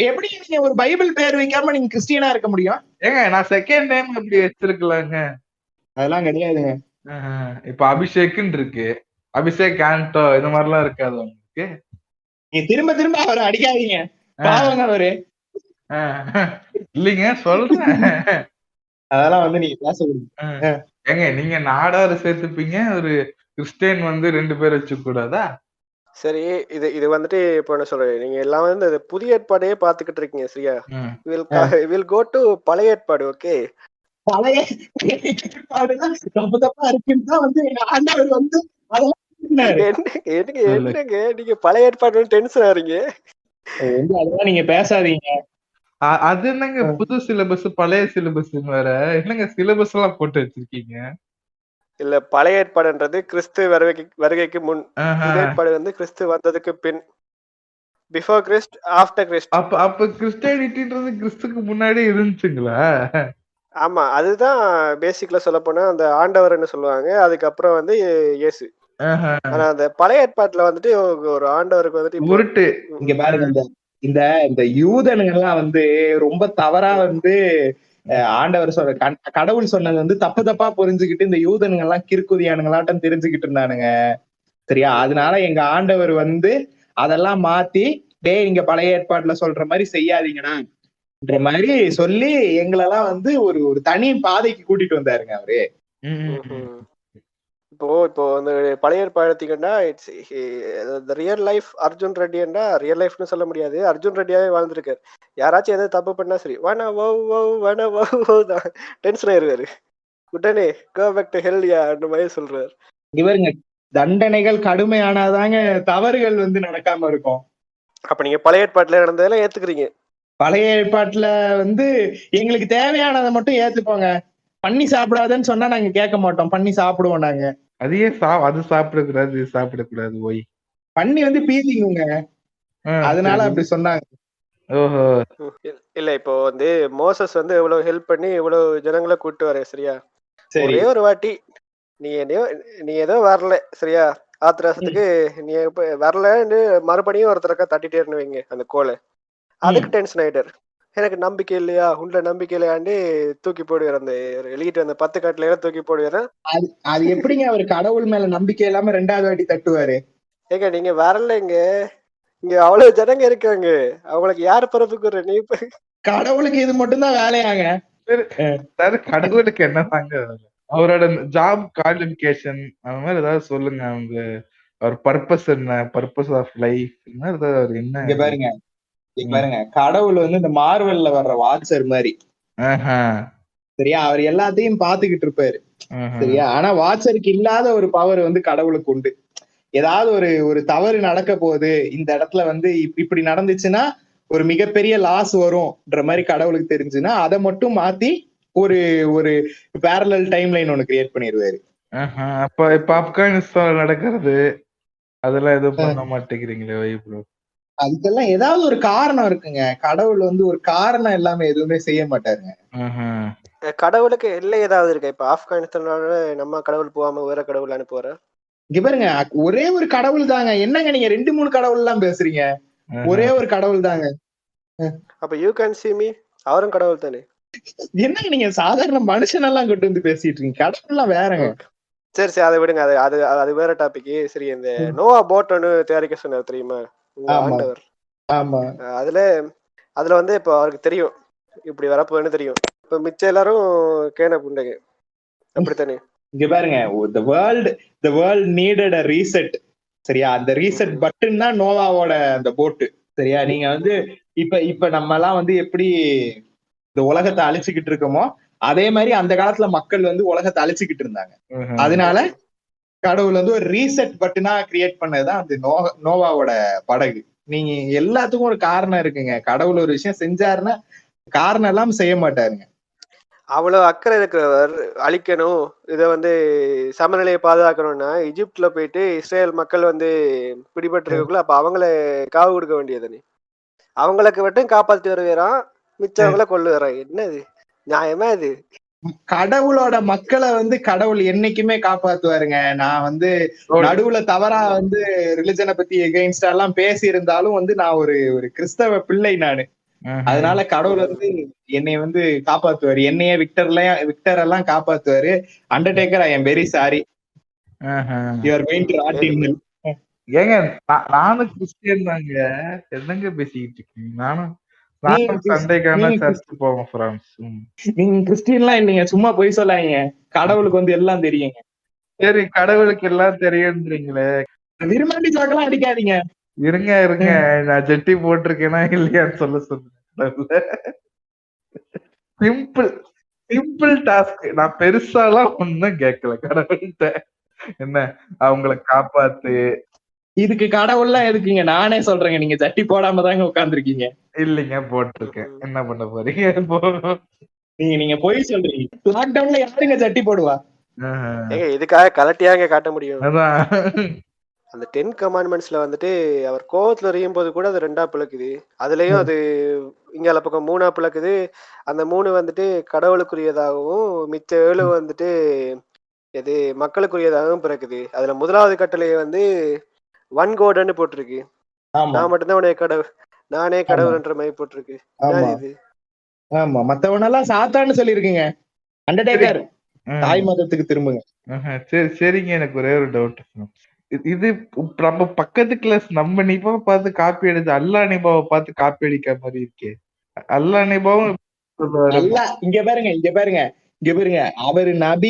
எப்படி நீங்க ஒரு பைபிள் பேர் வைக்காம நீங்க கிறிஸ்டியனா இருக்க முடியும்? ஏங்க நான் செகண்ட் டைம் அப்படி வச்சிருக்கலாங்க. அதெல்லாம் கிடையாதுங்க. இப்ப அபிஷேக்னு இருக்கு, அபிஷேக் ஆண்டோ, இது மாதிரிலாம் இருக்காது உங்களுக்கு? நீங்க திரும்ப திரும்ப அவரை அடிக்காதீங்க, பாவங்க அவரு. இல்லைங்க சொல்றேன். அதெல்லாம் வந்து நீங்க பேசக்கூடாது. ஏங்க நீங்க நாடாரு சேர்த்துப்பீங்க, ஒரு கிறிஸ்டியன் வந்து 2 பேர் வச்சுக்க கூடாதா? சரி, இது இது வந்துட்டு இப்போ என்ன சொல்றேன், நீங்க எல்லாம் வந்து இந்த புதிய ஏற்பாடையே பாத்துக்கிட்டு இருக்கீங்க, சரியா? வில் கோ டு பழைய ஏற்பாடு. ஓகே, பழைய ஏற்பாடுதான் தப்பு தப்பா இருக்குன்னு தான் வந்து எங்க ஆண்டவர் வந்து அதெல்லாம் சொன்னாரு. என்னங்க நீங்க பழைய ஏற்பாடு டென்ஷன் ஆறீங்க. அதெல்லாம் நீங்க பேசாதீங்க. அது என்னங்க புது சிலபஸ் பழைய சிலபஸ் வேற என்னங்க சிலபஸ் எல்லாம் போட்டு வச்சிருக்கீங்க? இல்ல, பழைய ஏற்பாடுன்றது கிறிஸ்து வருகைக்கு முன், புதிய ஏற்பாடு வந்து கிறிஸ்து வந்ததுக்கு பின். Before Christ, after Christ. அப்ப கிறிஸ்டியானிட்டின்றது கிறிஸ்துக்கு முன்னாடி இருந்துச்சுங்களா? ஆமா, அதுதான் பேசிக்ல சொல்ல போனா அந்த ஆண்டவர்னு சொல்லுவாங்க. அதுக்கப்புறம் வந்து இயேசு. ஆனா அந்த பழைய ஏற்பாட்டுல வந்துட்டு ஒரு ஆண்டவருக்கு வந்துட்டு உருட்டு. இங்க பாருங்க, இந்த இந்த யூதனுங்கெல்லாம் வந்து ரொம்ப தவறா வந்து ஆண்டவர் சொல்ற கடவுள் சொன்னது வந்து தப்பு தப்பா புரிஞ்சுக்கிட்டு இந்த யூதனுங்க எல்லாம் கிறுக்குதியானுங்களாட்டம் தெரிஞ்சுக்கிட்டு இருந்தானுங்க, சரியா? அதனால எங்க ஆண்டவர் வந்து அதெல்லாம் மாத்தி, டேய் இங்க பழைய ஏற்பாட்டுல சொல்ற மாதிரி செய்யாதீங்கடான்ற மாதிரி சொல்லி எங்களெல்லாம் வந்து ஒரு ஒரு தனி பாதைக்கு கூட்டிட்டு வந்தாருங்க அவரு. இப்போ இந்த பழைய ஏற்பாடு எடுத்தீங்கன்னா, இட்ஸ் ரியல் லைஃப் அர்ஜுன் ரெட்டின்னா, ரியல் லைஃப்னு சொல்ல முடியாது, அர்ஜுன் ரெட்டியாவே வாழ்ந்திருக்காரு. யாராச்சும் எதாவது தப்பு பண்ணா சரி, வன தான் டென்ஷன் ஆயிருவாரு. உடனே கோ பேக் டு ஹெல்யா அந்த மாதிரி சொல்றாரு. இவருங்க தண்டனைகள் கடுமையானாதாங்க தவறுகள் வந்து நடக்காம இருக்கும். அப்ப நீங்க பழைய ஏற்பாட்டுல நடந்ததெல்லாம் ஏத்துக்கிறீங்க? பழைய ஏற்பாட்டுல வந்து எங்களுக்கு தேவையானதை மட்டும் ஏத்துப்போங்க, பண்ணி சாப்பிடாதுன்னு சொன்னா நாங்க கேட்க மாட்டோம், பண்ணி சாப்பிடுவோம் நாங்க. அதையே அது சாப்பிடக்கூடாது, இது சாப்பிடக்கூடாது, போய் பண்ணி வந்து பீதிங்குங்க, அதனால அப்படி சொன்னாங்க. ஓஹோ. இல்ல, இப்போ வந்து மோசஸ் வந்து எவ்வளவு ஹெல்ப் பண்ணி இவ்வளவு ஜனங்களை கூட்டு வர, சரியா? ஒரே ஒரு வாட்டி நீ ஏதோ வரல, சரியா? ஆத்திரத்துக்கு நீ வரலன்னு மறுபடியும் ஒருத்தரக்கா தட்டிட்டே இருந்து வைங்க அந்த கோலை, அதுக்கு டென்ஷன் ஆயிட்டாரு. எனக்கு நம்பிக்கை இல்லையா, உள்ள நம்பிக்கை இல்லையாண்டு தூக்கி போடுவார், அந்த எழுதிட்டு அந்த 10 கட்டளையில தூக்கி போடுவாரு. அது எப்படிங்க அவர் கடவுள் மேல நம்பிக்கை இல்லாம 2வது வாட்டி தட்டுவாரு? ஏங்க நீங்க வரல, இங்க அவ்வளவு ஜனங்க இருக்காங்க, அவங்களுக்கு யாரு பிறப்புக்குற? நீ கடவுளுக்கு இது மட்டும்தான் வேலையாங்க. கடவுளுக்கு என்ன தாங்க அவரோட ஜாப் குவாலிஃபிகேஷன் அந்த மாதிரி ஏதாவது சொல்லுங்க. அவங்க அவர் பர்பஸ் என்ன, பர்பஸ் ஆஃப் லைஃப் என்ன? இங்க பாருங்க, கடவுள் வந்து இந்த மார்வெல்ல வர்ற வாட்சர் மாதிரி, சரியா? அவர் எல்லாத்தையும் பாத்துக்கிட்டு இருப்பாரு, சரியா? ஆனா வாட்சருக்கு இல்லாத ஒரு பவர் வந்து கடவுளுக்கு உண்டு. ஏதாவது ஒரு தவறு நடக்க போகுது, இந்த இடத்துல வந்து இப்படி நடந்துச்சுன்னா ஒரு மிகப்பெரிய லாஸ் வரும்ன்ற மாதிரி கடவுளுக்கு தெரிஞ்சுன்னா அதை மட்டும் மாத்தி ஒரு ஒரு பேரலல் டைம் லைன் ஒண்ணு கிரியேட் பண்ணிடுவாரு. அப்ப இப்ப ஆப்கானிஸ்தான் நடக்கிறது அதெல்லாம் எதுவும் பண்ண மாட்டேங்கிறீங்களே ப்ரோ? அதுக்கெல்லாம் ஏதாவது ஒரு காரணம் இருக்குங்க. கடவுள் வந்து ஒரு காரணம் இல்லாம எதுவுமே செய்ய மாட்டாருங்க. கடவுளுக்கு எல்லை ஏதாவது இருக்கு? இப்ப ஆப்கானிஸ்தானோட நம்ம கடவுள் போகாம வேற கடவுள் அனுப்புவார? இங்க பாருங்க, ஒரே ஒரு கடவுள் தாங்க. என்னங்க நீங்க 2-3 கடவுள் எல்லாம் பேசுறீங்க? ஒரே ஒரு கடவுள் தாங்க. அப்ப யூ கேன் see me, அவரும் கடவுள் தானே? என்னங்க நீங்க சாதாரண மனுஷன் எல்லாம் கொண்டு வந்து பேசிட்டு இருக்கீங்க, கடவுள் எல்லாம் வேறங்க. சரி அதை விடுங்க, அது வேற டாபிக். சரி, இந்த நோவா போட் ஒன்று தயாரிக்க சொன்னார் தெரியுமா ஆண்டவர்? ஆமா. அதுல வந்து இப்ப அவருக்கு தெரியும் இப்படி வரப்போன்னு தெரியும். இப்ப மிச்சம் எல்லாரும் கேன புண்டங்க, அப்படித்தானே? இங்க பாருங்க, the world needed a reset, சரியா? அந்த ரீசெட் பட்டன் தான் நோவாவோட அந்த போட்டு, சரியா? நீங்க வந்து இப்ப நம்ம எல்லாம் வந்து எப்படி இந்த உலகத்தை அழிச்சுக்கிட்டு இருக்கோமோ அதே மாதிரி அந்த காலத்துல மக்கள் வந்து உலகத்தை அழிச்சுக்கிட்டு இருந்தாங்க. அதனால கடவுள் வந்து ஒரு ரீசெட் பட்டனா கிரியேட் பண்ணதுதான் அந்த நோவாவோட படகு. நீங்க எல்லாத்துக்கும் ஒரு காரணம் இருக்குங்க. கடவுள் ஒரு விஷயம் செஞ்சாருன்னா காரணம் எல்லாம் செய்ய மாட்டாருங்க. அவ்வளவு அக்கறை இருக்கிறவர் அழிக்கணும், இதை வந்து சமநிலையை பாதுகாக்கணும்னா எகிப்துல போயிட்டு இஸ்ரேல் மக்கள் வந்து பிடிபட்டு இருக்கக்குள்ள அப்ப அவங்கள காவு கொடுக்க வேண்டியதுன்னு, அவங்களுக்கு மட்டும் காப்பாத்தி வருகிறான், மிச்சவங்களை கொள்ளு வரான். என்னது நியாயமா இது? கடவுளோட மக்களை வந்து கடவுள் என்னைக்குமே காப்பாத்துவாருங்க. நான் வந்து நடுவுல தவறா வந்து ரிலிஜனை பத்தி எகெயின்ஸ்டா எல்லாம் பேசி இருந்தாலும் வந்து நான் ஒரு ஒரு கிறிஸ்தவ பிள்ளை நானு. அதனால கடவுள் வந்து என்னை வந்து காப்பாத்துவாரு. என்னையே விக்டர் எல்லாம் காப்பாத்துவாரு. Undertaker, I am very sorry, you are going to rot in hell. ஏங்க நானும் கிறிஸ்டியன் தாங்க, என்னங்க பேசிக்கிட்டு இருக்கீங்க? நானும் சண்டைக்கான சர்ச் போவோம் ஃப்ரெண்ட்ஸ். நீங்க கிறிஸ்டியன்லாம் இல்லைங்க, சும்மா போய் சொல்லாதீங்க. கடவுளுக்கு வந்து எல்லாம் தெரியுங்க. சரி, கடவுளுக்கு எல்லாம் தெரியுன்றீங்களே, விரும்பாண்டி ஜோக்கெல்லாம் அடிக்காதீங்க. இருங்க நான் ஜெட்டி போட்டிருக்கேனா இல்லையான்னு சொல்லுங்க. Simple task. நான் பெருசாலாம் ஒண்ணும் கேட்கல கடவுள்கிட்ட. என்ன அவங்கள காப்பாத்து. இதுக்கு கடவுள்லாம் எதுக்குங்க? நானே சொல்றேங்க, நீங்க ஜட்டி போடாம தாங்க உட்கார்ந்துருக்கீங்க. இல்லைங்க, போட்டிருக்கேன். என்ன பண்ண போறீங்க? நீங்க போய் சொல்றீங்க. லாக்டவுன்ல யாருங்க ஜட்டி போடுவா? ஏங்க இதுக்காக கலட்டியாங்க காட்ட முடியும்? அதான் அந்த 10 கமாண்ட்மெண்ட்ஸ்ல வந்துட்டு அவர் கோவத்துல எறியும் போது கூட அது 2ஆ பிளக்குது. அதுலயும் அது இங்கால பக்கம் 3ஆ பிளக்குது. அந்த 3 வந்துட்டு கடவுளுக்குரியதாகவும் மிச்ச 7 வந்துட்டு எது மக்களுக்குரியதாகவும் பிறக்குது. அதுல முதலாவது கட்டளையை வந்து ஒன் கோடன்னு போட்டிருக்கு. நான் மட்டும்தான் உடைய கடவுள், நானே கடவுள்ன்ற மாதிரி போட்டிருக்கு. இது ஆமா, மத்தவனெல்லாம் சாத்தான்னு சொல்லிருக்குங்க. அண்டர்டேக்கர், தாய் மதத்துக்கு திரும்புங்க. சரிங்க, எனக்கு ஒரே ஒரு டவுட். இது நம்ம பக்கத்து கிளாஸ் நம்ம நிபாவை பார்த்து காப்பி அடிச்சு அல்லா நிபாவை பார்த்து காப்பி அடிக்கிற மாதிரி இருக்கே. அல்லா நிபாவும் இங்க பாருங்க அவரு நபி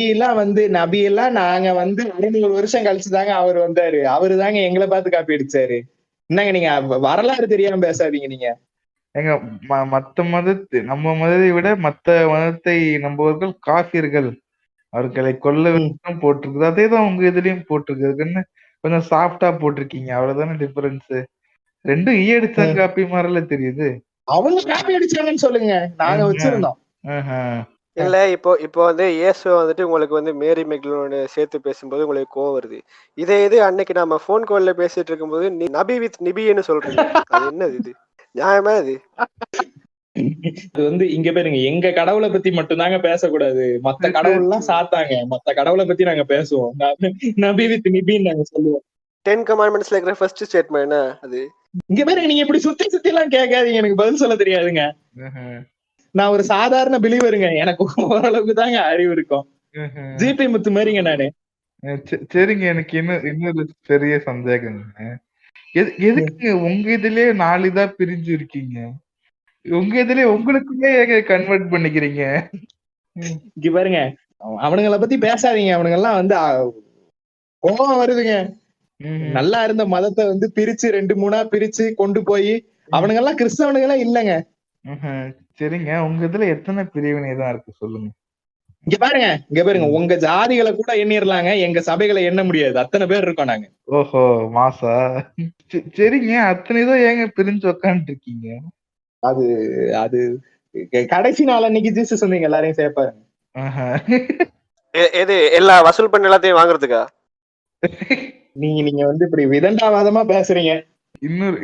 எல்லாம் நாங்க வந்து 600 வருஷம் கழிச்சுதாங்க அவர் வந்தாரு. அவரு தாங்க எங்களை பார்த்து காப்பி அடிச்சாரு. என்னங்க நீங்க வரலாறு தெரியாம பேசாதீங்க. நீங்க எங்க மத்த மதத்தை, நம்ம மதத்தை விட மத்த மதத்தை நம்புவர்கள் காஃபியர்கள், அவர்களை கொல்ல வேண்டும் போட்டிருக்குது. அதே தான் உங்க இதுலயும் போட்டிருக்குன்னு கொஞ்சம் சாஃப்டா போட்டிருக்கீங்க. அவ்வளவுதானே டிஃபரன்ஸ். ரெண்டும் ஈயடிச்சா காப்பி மாதிரில தெரியுது. அவங்க காப்பி அடிச்சாங்கன்னு சொல்லுங்க, நாங்க வச்சிருந்தோம். இல்ல இப்போ வந்து இயேசு வந்துட்டு உங்களுக்கு வந்து மேரி மெக்டலோட சேர்த்து பேசும்போது உங்களுக்கு கோவம் வருது. இது அன்னைக்கு நம்ம போன் கால்ல பேசிட்டு இருக்கும்போது நீ நபி வித் நிபின்னு சொல்றீங்க. அது என்னது இது? நியாயமா இது? இது வந்து இங்க பாருங்க, எங்க கடவுளை பத்தி மட்டும்தாங்க பேசக்கூடாது. மத்த கடவுள் எல்லாம் சாத்தாங்க. மத்த கடவுளை பத்தி நாங்க பேசுவோம். நபி வித் நிபின்னு நாங்க சொல்லுவோம். 10 கமாண்ட்மெண்ட்ஸ்ல இருக்கிற ஃபர்ஸ்ட் ஸ்டேட்மெண்ட் என்ன அது? இங்க பாருங்க, நீங்க இப்படி சுத்தி எல்லாம் கேட்காதீங்க. எனக்கு பதில் சொல்ல தெரியாதுங்க. நான் ஒரு சாதாரண பிலீவருங்க. எனக்கு ஓரளவுக்கு தாங்க அறிவு இருக்கும். ஜிபி முத்து மாதிரிங்க நானு. சரிங்க, எனக்கு இன்னொரு பெரிய சந்தேகங்க. எதுக்கு உங்க இதுலயே 4 இதா பிரிஞ்சு இருக்கீங்க? உங்க இதுலயே உங்களுக்குமே கன்வெர்ட் பண்ணிக்கிறீங்க. இங்க பாருங்க, அவனுங்களை பத்தி பேசாதீங்க. அவனுங்க எல்லாம் வந்து கோபம் வருதுங்க. நல்லா இருந்த மதத்தை வந்து பிரிச்சு 2-3 பிரிச்சு கொண்டு போய் அவனுங்க எல்லாம் கிறிஸ்தவனுங்க எல்லாம் இல்லங்க. சரிங்க, உங்க இதுல எத்தனை பிரிவினை தான் இருக்கு சொல்லுங்க. இங்க பாருங்க உங்க ஜாதிகளை கூட எண்ணிரலாங்க, எங்க சபைகளை எண்ண முடியாது. அத்தனை பேர் இருக்கோம் நாங்க. ஓஹோ, மாசா. சரிங்க, அத்தனை தான் ஏங்க பிரிஞ்சு உக்காந்துட்டு இருக்கீங்க? அது அது கடைசி நாள் அன்னைக்கு ஜீசஸ் வந்து எல்லாரையும் சேர்ப்பாருங்க. எது எல்லா வசூல் பண்ண எல்லாத்தையும் வாங்குறதுக்கா? நீங்க வந்து இப்படி விதண்டாவாதமா பேசுறீங்க.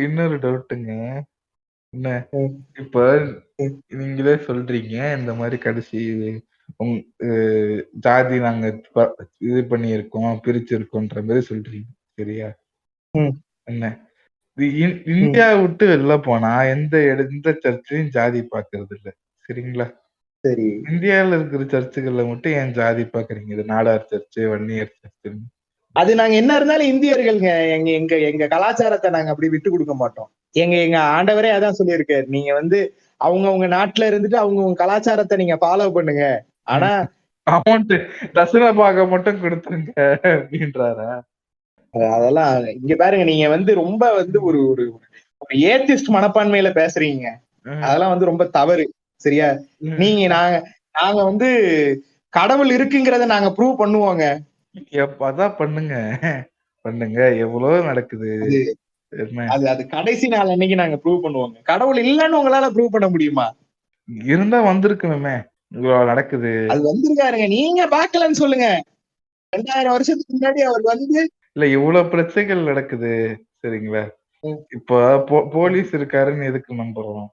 இன்னொரு டவுட்டுங்க. என்ன இப்ப நீங்களே சொல்றீங்க இந்த மாதிரி கடைசி ஜாதி நாங்க இது பண்ணியிருக்கோம், பிரிச்சிருக்கோன்ற மாதிரி சொல்றீங்க, சரியா? என்ன இந்தியா விட்டு வெளில போனா எந்த சர்ச்சையும் ஜாதி பாக்குறது இல்ல, சரிங்களா? சரி, இந்தியாவில இருக்கிற சர்ச்சுகள்ல மட்டும் ஏன் ஜாதி பாக்குறீங்க? இது நாடார் சர்ச்சு, வன்னியர் சர்ச்சு. அது நாங்க என்ன இருந்தாலும் இந்தியர்களுங்க. எங்க கலாச்சாரத்தை நாங்க அப்படி விட்டு கொடுக்க மாட்டோம். எங்க ஆண்டவரே அதான் சொல்லியிருக்காரு, நீங்க வந்து அவங்க நாட்டுல இருந்துட்டு அவங்க கலாச்சாரத்தை நீங்க ஃபாலோ பண்ணுங்க, ஆனா அமௌண்ட் தசன பாக மட்டும் கொடுத்துருங்க அப்படின்றாரா? அதெல்லாம் இங்க பாருங்க, நீங்க வந்து ரொம்ப வந்து ஒரு ஒரு ஏத்திஸ்ட் மனப்பான்மையில பேசுறீங்க. அதெல்லாம் வந்து ரொம்ப தவறு, சரியா? நாங்க வந்து கடவுள் இருக்குங்கிறத நாங்க ப்ரூவ் பண்ணுவோங்க. அதான் பண்ணுங்க எவ்வளவு நடக்குது. அது கடைசி நாள் அன்னைக்கு நாங்க ப்ரூவ் பண்ணுவோங்க. கடவுள் இல்லன்னு உங்களால ப்ரூவ் பண்ண முடியுமா? இருந்தா வந்திருக்கணுமே. இவ்வளவு நடக்குது, அது வந்திருக்காருங்க, நீங்க பாக்கலன்னு சொல்லுங்க. 2000 வருஷத்துக்கு முன்னாடி அவர் வந்து இல்ல இவ்வளவு பிரச்சனைகள் நடக்குது, சரிங்களா? இப்ப போலீஸ் இருக்காருன்னு எதுக்கு நம்புறோம்?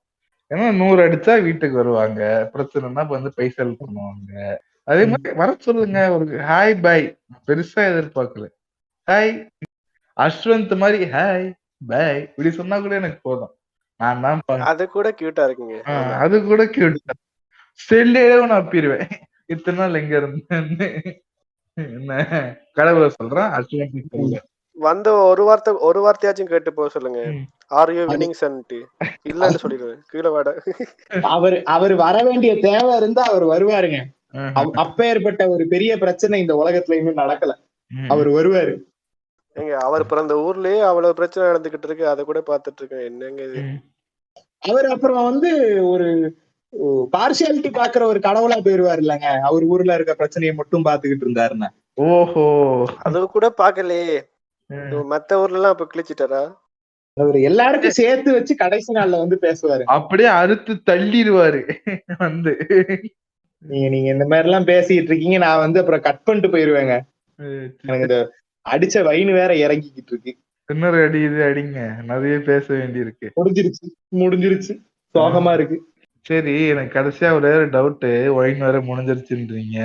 ஏன்னா 100 அடிச்சா வீட்டுக்கு வருவாங்க, பிரச்சனைனா வந்து பைசல் பண்ணுவாங்க. அதே மாதிரி வர சொல்லுங்க, ஒரு ஹாய் பாய் பெருசா எதிர்பார்க்கல. ஹாய் அஸ்வந்த் மாதிரி ஹாய் பாய் இப்படி சொன்னா கூட எனக்கு போதும். நான் தான் அது கூட கியூட்டா இருக்குங்க. ஆமா. அது கூட கியூட். செல்லையே நான் அப்பிடுவேன். இத்தனை நாள் எங்க இருந்தேன்னு. என்ன கடவுளை சொல்றேன், அஸ்வந்த் சொல்ல. வந்து ஒரு வார்த்தையாச்சும் கேட்டு போக சொல்லுங்க. ஆர் யூ வினிங் சன்ட்டு இல்லன்னு சொல்லிடுவேன். கீழே வாட. அவர் வர வேண்டிய தேவை இருந்தா அவர் வருவாருங்க. அப்பேற்பட்ட ஒரு பெரிய பிரச்சனை இந்த உலகத்துல இன்னும் நடக்கல. அவர் வருவாரு. ஏங்க அவர் பிறந்த ஊர்லயே அவ்வளவு பிரச்சனை நடந்துகிட்டு இருக்கு, அதை கூட பாத்துட்டு இருக்கேன். என்னங்க இது? அவர் அப்புறம் வந்து ஒரு பார்சியாலிட்டி பாக்குற ஒரு கடவுளா போயிருவாரு இல்லங்க. அவர் ஊர்ல இருக்க பிரச்சனையை மட்டும் பாத்துக்கிட்டு இருந்தாருன்னா. ஓஹோ, அது கூட பாக்கலையே. மத்த ஊர்ல எல்லாம் இப்ப கிழிச்சிட்டாரா? அவர் எல்லாருக்கும் சேர்த்து வச்சு கடைசி நாள்ல வந்து பேசுவாரு. அப்படியே அறுத்து தள்ளிடுவாரு வந்து. நீங்க இந்த மாதிரி எல்லாம் பேசிட்டு இருக்கீங்க, நான் வந்து அப்புறம் கட் பண்ணிட்டு போயிருவேங்க. எனக்கு இந்த அடிச்ச வயிறு வேற இறங்கிக்கிட்டு இருக்கு. இன்னொரு அடி இது அடிங்க, நிறைய பேச வேண்டி இருக்கு. முடிஞ்சிருச்சு சோகமா இருக்கு. சரி, எனக்கு கடைசியா ஒரே ஒரு டவுட். ஒயின் வேற முடிஞ்சிருச்சுன்றீங்க.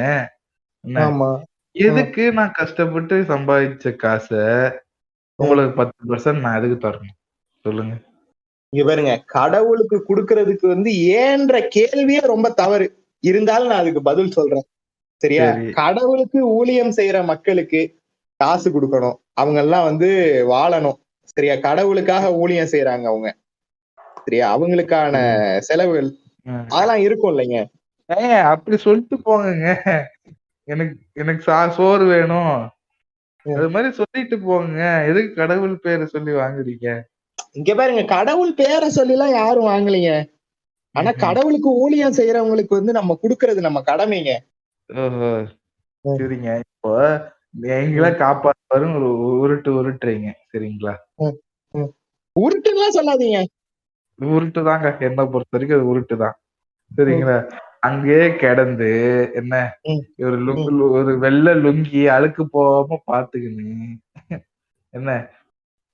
எதுக்கு நான் கஷ்டப்பட்டு சம்பாதிச்ச காசை உங்களுக்கு 10% நான் எதுக்கு தரணும் சொல்லுங்க? இங்க பாருங்க, கடவுளுக்கு குடுக்கறதுக்கு வந்து ஏன்ற கேள்வியே ரொம்ப தவறு. இருந்தாலும் நான் அதுக்கு பதில் சொல்றேன். சரியா? கடவுளுக்கு ஊழியம் செய்யற மக்களுக்கு காசு கொடுக்கணும், அவங்க எல்லாம் வந்து வாழணும். சரியா? கடவுளுக்காக ஊழியம் செய்யறாங்க அவங்க. சரியா? அவங்களுக்கான செலவுகள் அதெல்லாம் இருக்கும் இல்லைங்க. அப்படி சொல்லிட்டு போங்க. எனக்கு சோறு வேணும் அது மாதிரி சொல்லிட்டு போங்க. எதுக்கு கடவுள் பேரை சொல்லி வாங்குறீங்க? இங்க பாருங்க, கடவுள் பேரை சொல்லி எல்லாம் யாரும் வாங்கலீங்க. ஆனா கடவுளுக்கு ஊழியம் செய்யறவங்களுக்கு வந்து நம்ம குடுக்கறது நம்ம கடமைங்க. ஓஹோ, சரிங்க. இப்போ எங்களை காப்பாற்றுவாரு ஒரு உருட்டுறீங்க, சரிங்களா? உருட்டுலாம் சொல்லாதீங்க. உருட்டு தாங்க, என்ன பொறுத்த வரைக்கும் அது உருட்டு தான், சரிங்களா? அங்கேயே கிடந்து என்ன ஒரு வெள்ளை லுங்கி அழுக்கு போகாம பாத்துக்கின்னு என்ன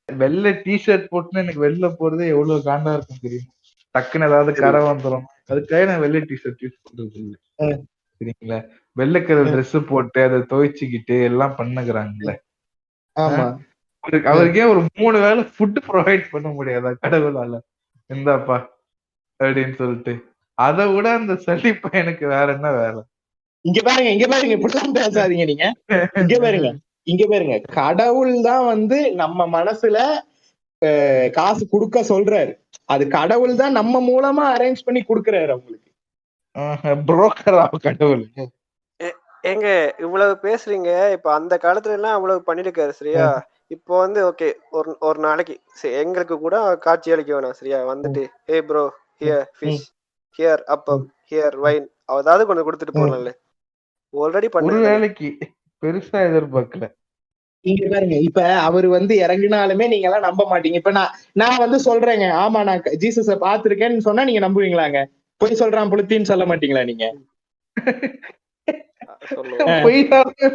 வெள்ளை டிஷர்ட் போட்டுன்னு எனக்கு வெளில போறது எவ்வளவு காண்டா இருக்கும் தெரியும். டக்குன்னு ஏதாவது கரை வந்துடும், அதுக்காக நான் வெள்ளை டிஷர்ட் யூஸ் பண்றது இல்லை, சரிங்களா? வெள்ளை கலர் ட்ரெஸ் போட்டு அதை துவைச்சுக்கிட்டு எல்லாம் பண்ணுகிறாங்கல்ல. அவருக்கே ஒரு 3 வேளை ஃபுட் ப்ரொவைட் பண்ண முடியாதா கடவுளால? இந்தாப்பா அப்படின்னு சொல்லிட்டு. அதை விட அந்த சளி பையனுக்கு வேற என்ன வேலை? இங்க பாருங்க இப்படிலாம் பேசாதீங்க நீங்க. இங்க பாருங்க கடவுள் தான் வந்து நம்ம மனசுல காசு கொடுக்க சொல்றாரு. அது கடவுள் தான் நம்ம மூலமா அரேஞ்ச் பண்ணி கொடுக்கறாரு அவங்களுக்கு. புரோக்கரா கடவுள்? ஏங்க இவ்வளவு பேசுறீங்க, இப்ப அந்த காலத்துல எல்லாம் அவ்வளவு பண்ணிருக்காரு, சரியா? இப்போ வந்து ஓகே, ஒரு நாளைக்கு எங்களுக்கு கூட காட்சி அளிக்க வேணாம், சரியா? வந்துட்டு ஏ ப்ரோ, ஹியர் ஃபிஷ், ஹியர் அப்பம், ஹியர் வைன், அதாவது கொஞ்சம் கொடுத்துட்டு போகலாம்ல. ஆல்ரெடி பண்ண ஒரு வேலைக்கு பெருசா எதிர்பார்க்கல. இங்க பாருங்க, இப்ப அவரு வந்து இறங்கினாலுமே நீங்க எல்லாம் நம்ப மாட்டீங்க. இப்ப நான் வந்து சொல்றேங்க, ஆமா நான் ஜீசஸ பாத்துருக்கேன்னு சொன்னா நீங்க நம்புவீங்களாங்க? போய் சொல்றான் புளுத்தின்னு சொல்ல மாட்டீங்களா நீங்க?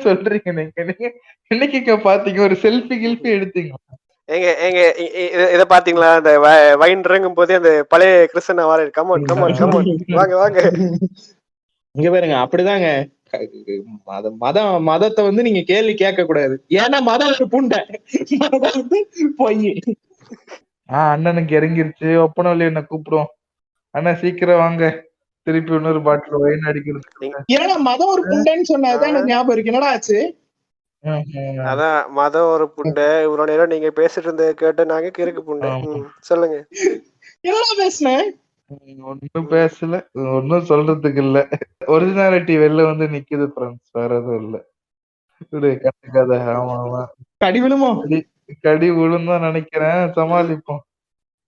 சொல்றீங்க நீங்க. என்னைக்கு பாத்தீங்க ஒரு செல்ஃபி கில்ஃபி எடுத்தீங்க? ஏங்க இத பாத்தீங்களா? அந்த வைன் இறங்கும் போதே அந்த பழைய கிறிஸ்தன வார கமான் வாங்க வாங்க. இங்க பாருங்க, அப்படிதாங்க மதத்தை வந்து நீங்க கேள்வி கேட்க கூடாது. ஏன்னா மதம் ஒரு புண்டை, பொய். அண்ணனுக்கு இறங்கிருச்சு, ஒப்பனவழி என்ன கூப்பிடும், அண்ணா சீக்கிரம் வாங்க, திருப்பி இன்னொரு பாட்டில் வைன் அடிக்கிறது. ஏன்னா மதம் ஒரு புண்டைன்னு சொன்னதுதான் எனக்கு ஞாபகம் இருக்கு. என்னடா ஆச்சு? அதான் மதம் ஒரு புண்டை. இவ்வளவு நேரம் நீங்க பேசிட்டு இருந்த கேட்டு நாங்க கிறுக்கு புண்டை. சொல்லுங்க, என்னடா பேசுனேன்? ஒன்னும் பேசல, ஒன்னும் சொல்றதுக்கு இல்ல. ஒரிஜினாலிட்டி வெளில வந்து நிக்குது ஃப்ரெண்ட்ஸ், வேற எதுவும் இல்ல. கண்டுக்காத. ஆமா, கடி விழுமோ? கடி விழுந்தான் நினைக்கிறேன், சமாளிப்போம்.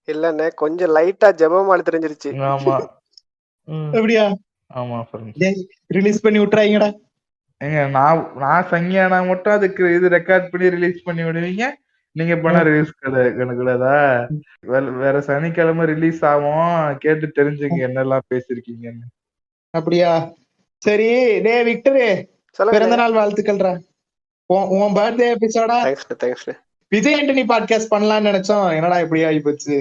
இல்லன்னு கொஞ்சம் லைட்டா ஜெபமால தெரிஞ்சிருச்சு. ஆமா, அப்படியா? ஆமா ஃப்ரெண்ட்ஸ், ரிலீஸ் பண்ணி விட்டுறாங்கடா. ஏங்க நான் சங்கியானா மட்டும் அதுக்கு இது ரெக்கார்ட் பண்ணி ரிலீஸ் பண்ணி விடுவீங்க, நீங்க பண்ண ரிலீஸ் கணக்குலதா? வேற சனிக்கிழமை ரிலீஸ் ஆகும், கேட்டு தெரிஞ்சுங்க என்னெல்லாம் பேசிருக்கீங்கன்னு. அப்படியா? சரி, டே விக்டரு, பிறந்த நாள் வாழ்த்துக்கள்டா. உன் பர்த்டே எபிசோடா விஜய் ஆண்டனி பாட்காஸ்ட் பண்ணலாம்னு நினைச்சோம். என்னடா இப்படி ஆகி போச்சு?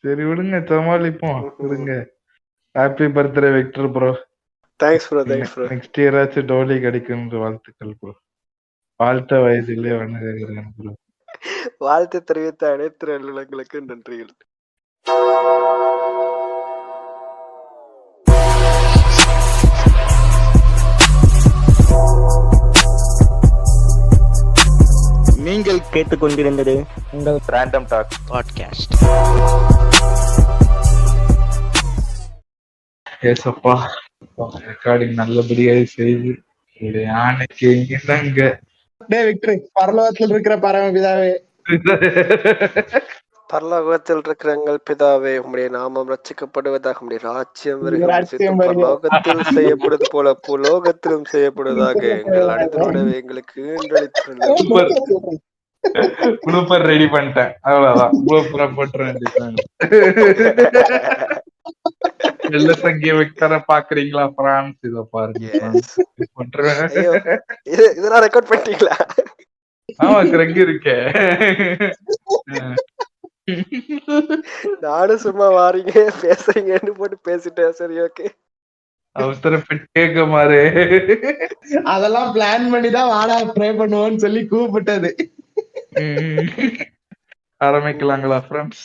சரி விடுங்க, சமாளிப்போம் விடுங்க. Happy birthday Victor bro. Thanks bro, thanks bro. Next இயராச்சும் டோலி கிடைக்கும்ன்ற வாழ்த்துக்கள் ப்ரோ. வாழ்த்த வயதிலே வணங்குகிறேன் ப்ரோ. வாழ்த்து தெரிவித்த அனைத்து நல்லுள்ளங்களுக்கு நன்றிகள். நீங்கள் கேட்டுக்கொண்டிருந்தது உங்கள் ரேண்டம் டாக் பாட்காஸ்ட். ஏசப்பா, ரெக்கார்டிங் நல்லபடியாக செய்து யானைக்கு இணங்க டேய் விக்டர், பரலோகத்தில் இருக்கிற பரமபிதாவே, பரலோகத்தில் இருக்கிற எங்கள் பிதாவே, உம்முடைய நாமம் ரட்சிக்கப்படுவதாக, உம்முடைய ராஜ்யம் வருக, உம்முடைய ராஜ்யம் சித்தம் வருக. பரலோகத்தில் செய்யப்படுவது போல பூலோகத்திலும் செய்யப்படுவதாக. எங்கள் அனைத்தோடவே எங்களுக்கு ஈன்றளித்தருளும். ப்ளூப்பர் ரெடி பண்ணிட்டேன், அவ்வளவுதான். ப்ளூப்பரை போட்டுற வேண்டியதுதான். வெள்ள சங்கிய விக்டரை பாக்குறீங்களா பிரான்ஸ்? இத பாருங்க, Yes. போட்டுருவேன். ஐயோ, இதெல்லாம் ரெக்கார்ட் பண்ணிட்டீங்களா? ஆமா, கிரக் இருக்கே. நானும் சும்மா வாரீங்க பேசுறீங்கன்னு போட்டு பேசிட்டேன். சரி, ஓகே. அவசரப்பட்டு கேட்க மாறு. அதெல்லாம் பிளான் பண்ணி தான் வாடா ப்ரே பண்ணுவோம்னு சொல்லி கூப்பிட்டது. ஆரம்பிக்கலாங்களா ஃப்ரெண்ட்ஸ்?